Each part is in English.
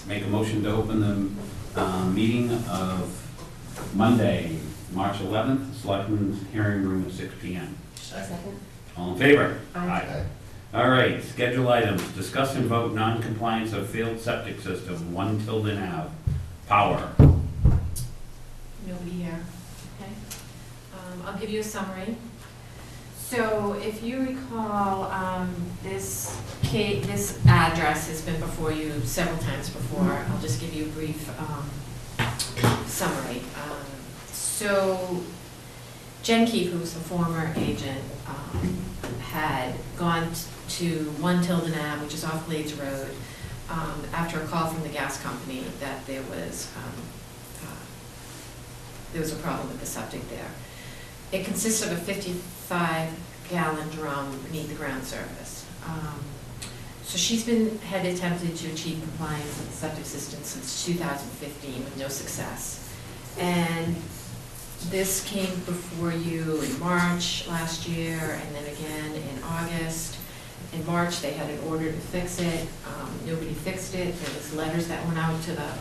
Make a motion to open the meeting of Monday, March 11th, Selectmen's Hearing Room at 6 p.m. Second. All in favor? Aye. All right, schedule items. Discuss and vote non-compliance of failed septic system, 1 Tilden Ave, power. Nobody here, okay? I'll give you a summary. So if you recall, this address has been before you several times before. I'll just give you a brief summary. So Jen Keefe, who was the former agent, had gone to 1 Tilden Ave, which is off Glades Road, after a call from the gas company that there was a problem with the septic there. It consists of a 55-gallon drum beneath the ground surface. So had attempted to achieve compliance with the septic system since 2015 with no success. And this came before you in March last year, and then again in August. In March, they had an order to fix it. Nobody fixed it. There was letters that went out to the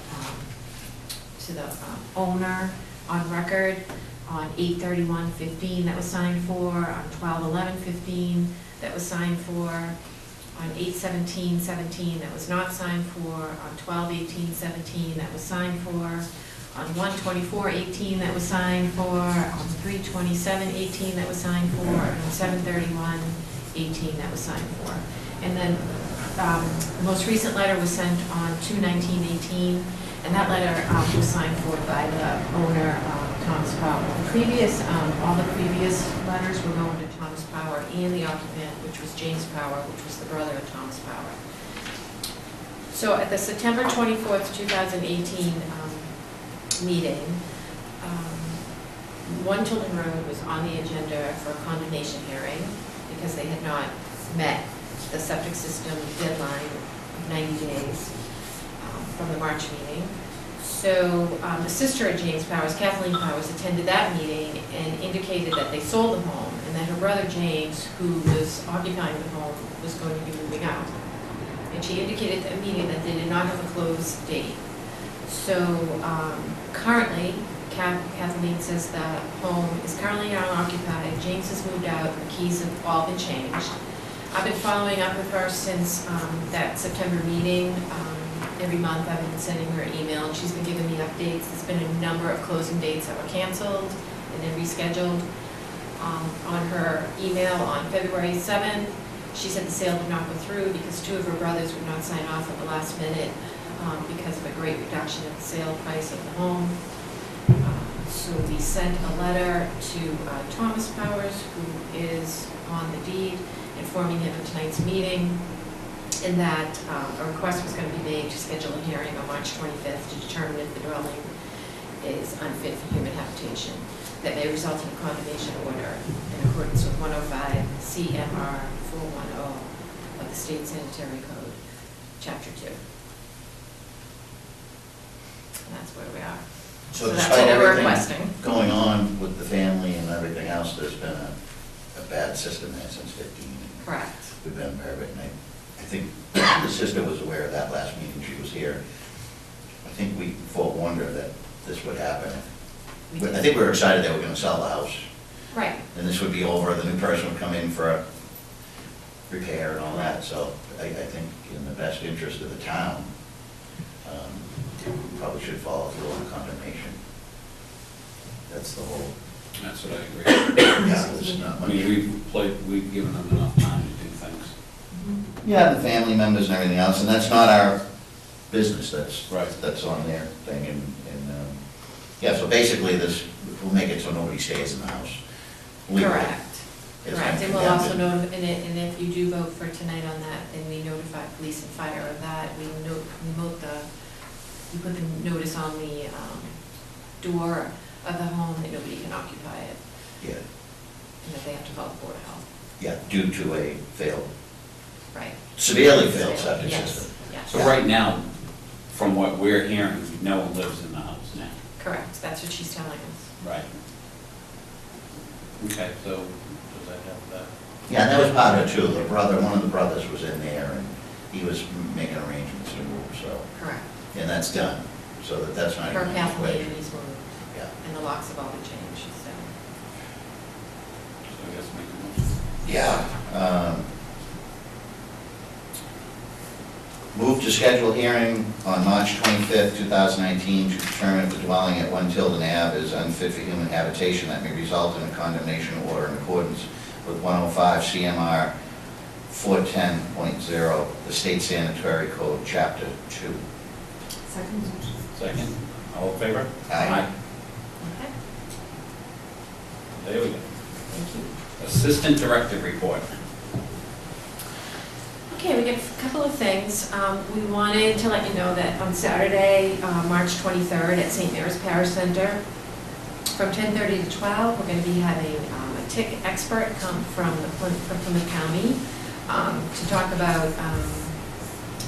owner on record on 8/31/15 that was signed for, on 12/11/15 that was signed for, on 8/17/17 that was not signed for, on 12/18/17 that was signed for, on 1/24/18 that was signed for, on 3/27/18 that was signed for, and on 7/31/18 that was signed for. And then the most recent letter was sent on 2/19/18, and that letter was signed for by the owner, Thomas Power. All the previous letters were going to Thomas Power and the occupant, which was James Power, which was the brother of Thomas Power. So at the September 24th, 2018 meeting, 1 Tilden Road was on the agenda for a condemnation hearing because they had not met the septic system deadline of 90 days from the March meeting. So the sister of James Powers, Kathleen Powers, attended that meeting and indicated that they sold the home and that her brother James, who was occupying the home, was going to be moving out. And she indicated at the meeting that they did not have a close date. So currently, Kathleen says the home is currently unoccupied. James has moved out, the keys have all been changed. I've been following up with her since that September meeting. Every month I've been sending her an email, and she's been giving me updates. There's been a number of closing dates that were canceled and then rescheduled. On her email on February 7th, she said the sale did not go through because 2 of her brothers would not sign off at the last minute because of a great reduction in the sale price of the home. So we sent a letter to Thomas Powers, who is on the deed, informing him of tonight's meeting, and that a request was going to be made to schedule a hearing on March 25th to determine if the dwelling is unfit for human habitation. That may result in a condemnation order in accordance with 105 CMR 410 of the State Sanitary Code, Chapter 2. And that's where we are. So that's despite what we're everything requesting going on with the family and everything else, there's been a bad system there since 15. Correct. We've been aware of it, and I think the sister was aware of that last meeting she was here. I think we forewarned her that this would happen. I think we were excited that we're going to sell the house. Right. And this would be over, the new person would come in for a repair and all that, so I think in the best interest of the town, we probably should follow through on condemnation. That's the whole. That's what I agree. Yeah, there's not I much. mean, we've given them enough time to do things. Yeah, the family members and everything else, and that's not our business, Right. that's on their thing, and yeah, so basically this, we'll make it so nobody stays in the house. legally. Correct. It's Correct, not and we'll also condemned. and if you do vote for tonight on that, then we notify police and fire of that. We put the notice on the door of the home that nobody can occupy it, Yeah, and that they have to call the Board of Health. yeah, due to a failed, Right. severely failed septic Yes, system. yes. So right now, from what we're hearing, no one lives in the house now. Correct, that's what she's telling us. Right. Okay, so does that have that? Yeah, and that was part of it too, one of the brothers was in there, and he was making arrangements to move, so. Correct. and that's done, so that's not Her even an path lane equation. is moved, Yeah. and the locks have all been changed, so. So I guess make a motion. Yeah. Move to schedule hearing on March 25th, 2019 to determine if the dwelling at 1 Tilden Ave is unfit for human habitation that may result in a condemnation order in accordance with 105 CMR 410.0, the State Sanitary Code, Chapter 2. Second motion. Second, all in favor? Aye. Okay, There we go. thank you. Assistant Director Report. Okay, we got a couple of things. We wanted to let you know that on Saturday, March 23rd at St. Mary's Parish Center, from 10:30 to 12, we're going to be having a tick expert come from the county to talk about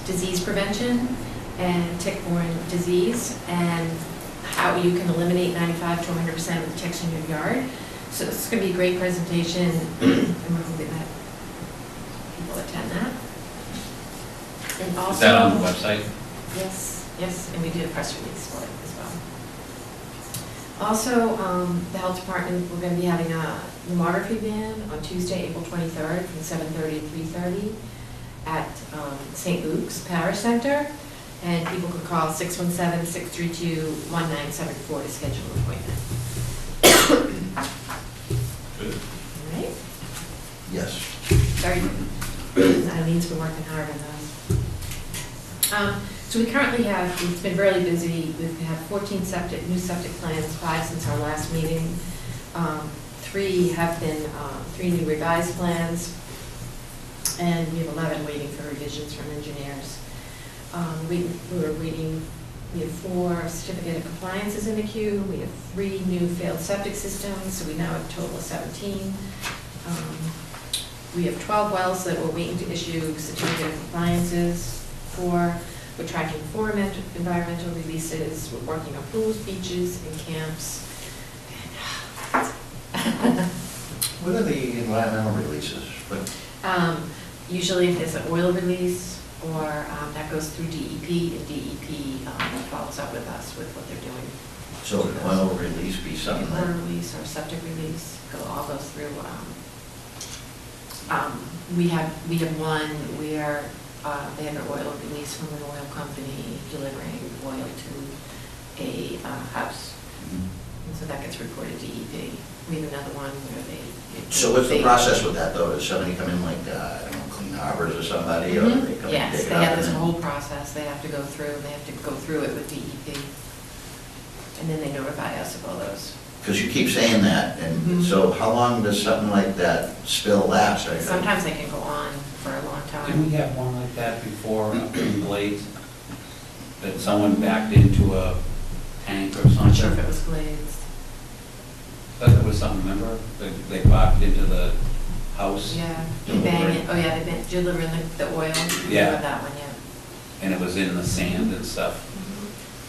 disease prevention and tick-borne disease and how you can eliminate 95 to 100% of the ticks in your yard. So this is going to be a great presentation, and we're hoping that people attend that. And also, Is that on the website? yes, yes, and we did a press release for it as well. Also, the health department, we're going to be having a mammography van on Tuesday, April 23rd, from 7:30 to 3:30 at St. Luke's Parish Center, and people could call 617-632-1974 to schedule an appointment. Good. All right? Yes. Very good. That means we're working hard on those. So we currently have, it's been really busy, we've had 14 new septic plans, 5 since our last meeting. 3 have been, 3 new revised plans, and we have 11 waiting for revisions from engineers. We were waiting, we have 4 certificate of compliances in the queue, we have 3 new failed septic systems, so we now have a total of 17. We have 12 wells that we're waiting to issue certificate of compliances for. We're tracking 4 environmental releases, we're working on pools, beaches, and camps. What are the environmental releases? Usually if there's an oil release, or that goes through DEP, and DEP follows up with us with what they're doing. So an oil release be something Water like, release or septic release, all goes through. We have one where they have an oil release from an oil company delivering oil to a house. And so that gets reported to DEP. We have another one where they. so what's the process with that though? Does somebody come in like, I don't know, Clean Harbors or somebody, or they come and Yes, pick it they up? have this and then- whole process they have to go through. They have to go through it with DEP. And then they notify us of all those. Because you keep saying that, and Mhm. so how long does something like that spill last? Sometimes they can go on for a long Didn't we time. have one like that before up in Glades? That someone backed into a tank or I'm not sure if something? it was glazed. But there was something, remember? They backed into the house? Yeah, they bang it, oh yeah, they deliver in the oil. Yeah. Remember that one, yeah. And it was in the sand and stuff.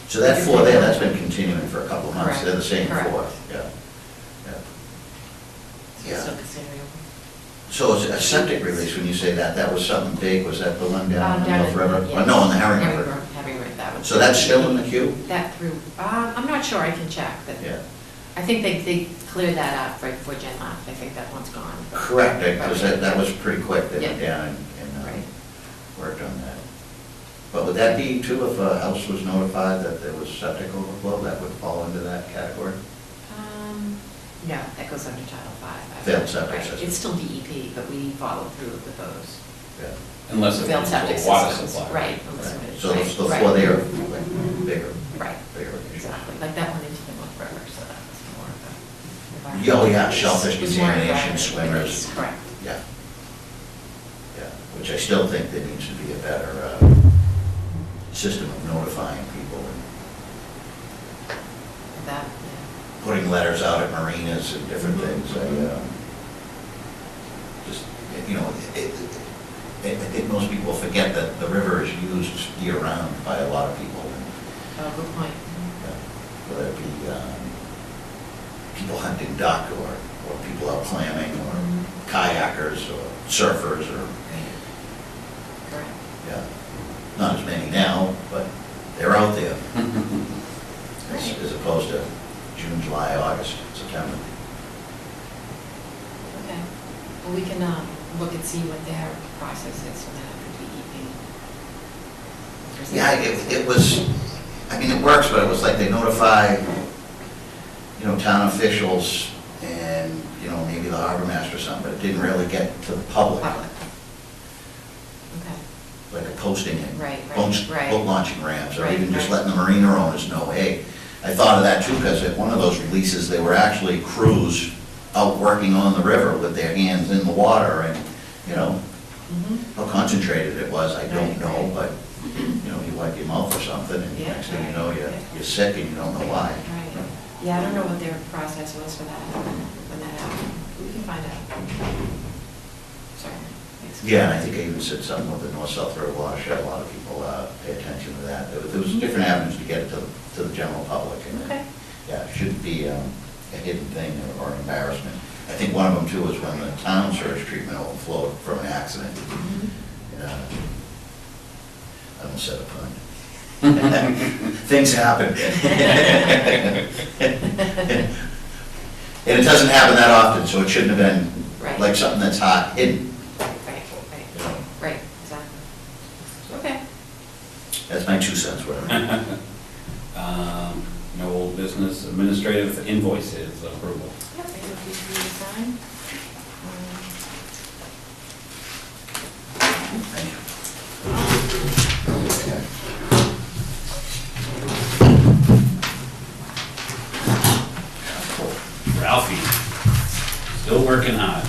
So that 4 there, that's been continuing for a couple of months, Correct. they're the same Correct. 4, yeah. Yeah. So considering. So it's a septic release, when you say that, that was something big, was that the one down in the North River? Yeah. Oh, no, in the Herring River. Herring River, that one. So that's still in the queue? That through, I'm not sure, I can check, but Yeah. I think they cleared that up right before Jen left. I think that one's gone. Correct, because that was pretty quick, they went Yeah. down and Right. worked on that. But would that be too, if a house was notified that there was septic overflow, that would fall into that category? No, that goes under Title V. Failed septic Right. system. It's still DEP, but we follow through with those. Yeah. Unless it Failed was septic a water systems. supply. Right. Right. So Right, the 4 right. there are like bigger, Right, bigger issues. exactly, like that one into the North River, so that was more of a. Oh, yeah, shellfish It was more contamination, environmental swimmers. release, Correct. Yeah. Yeah, which I still think there needs to be a better system of notifying people and That, yeah. putting letters out at marinas and different things. Just, you know, I think most people forget that the river is used year-round by a lot of people. Oh, good point. Whether it be people hunting duck or people out clamming or kayakers or surfers or, Correct. yeah. Not as many now, but they're out what their process is for that DEP? Yeah, it was, I mean, it works, but it was like they notify, town officials and, maybe the harbor master or something, but it didn't really get to the public, Public. Okay, like a posting it. right, Boat right. launching ramps, or Right, even just right. letting the marina owners know, hey, I thought of that too, because at one of those releases, they were actually crews out working on the river with their hands in the water, and, Mhm. how concentrated it was, I don't Right, know, right. but, you wipe your mouth or something, and Yeah, next thing you right, know, yeah. you're sick and you don't know why. Right. Yeah, I don't know what their process was for that, when that happened. We can find out. Sorry. Thanks. Yeah, and I think I even said something with the North-South River watershed, a lot of people pay attention to that. There was different avenues to get it to the general public, and, Okay. yeah, it shouldn't be a hidden thing or an embarrassment. I think one of them too was when the town sewage treatment overflowed from an accident. Mhm. I almost said a pun. Things happen. And it doesn't happen that often, so it shouldn't have been Right. like something that's hot, hidden. Right, you know. right, exactly. Okay. That's my 2 cents, whatever. No old business, administrative invoices approval. Yep, I have these for you to sign. Thank you. Ralphie, still working hard.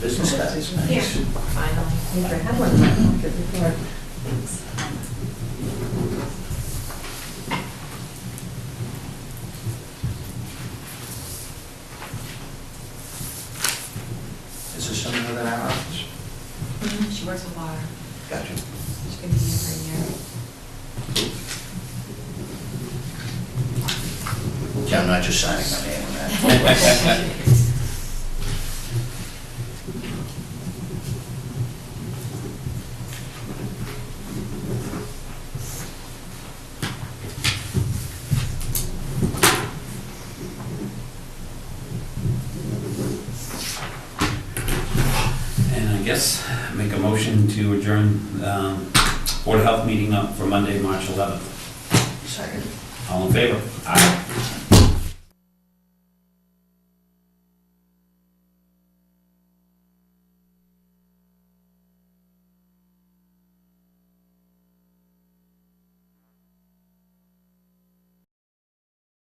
Business cards, Here, nice. finally. Never had one in my pocket before. Thanks. Is this something within our office? She works with water. Gotcha. She's gonna be here for a year. Yeah, I'm not just signing my name on that. And I guess make a motion to adjourn Board of Health meeting up for Monday, March 11th. Second. All in favor? Aye.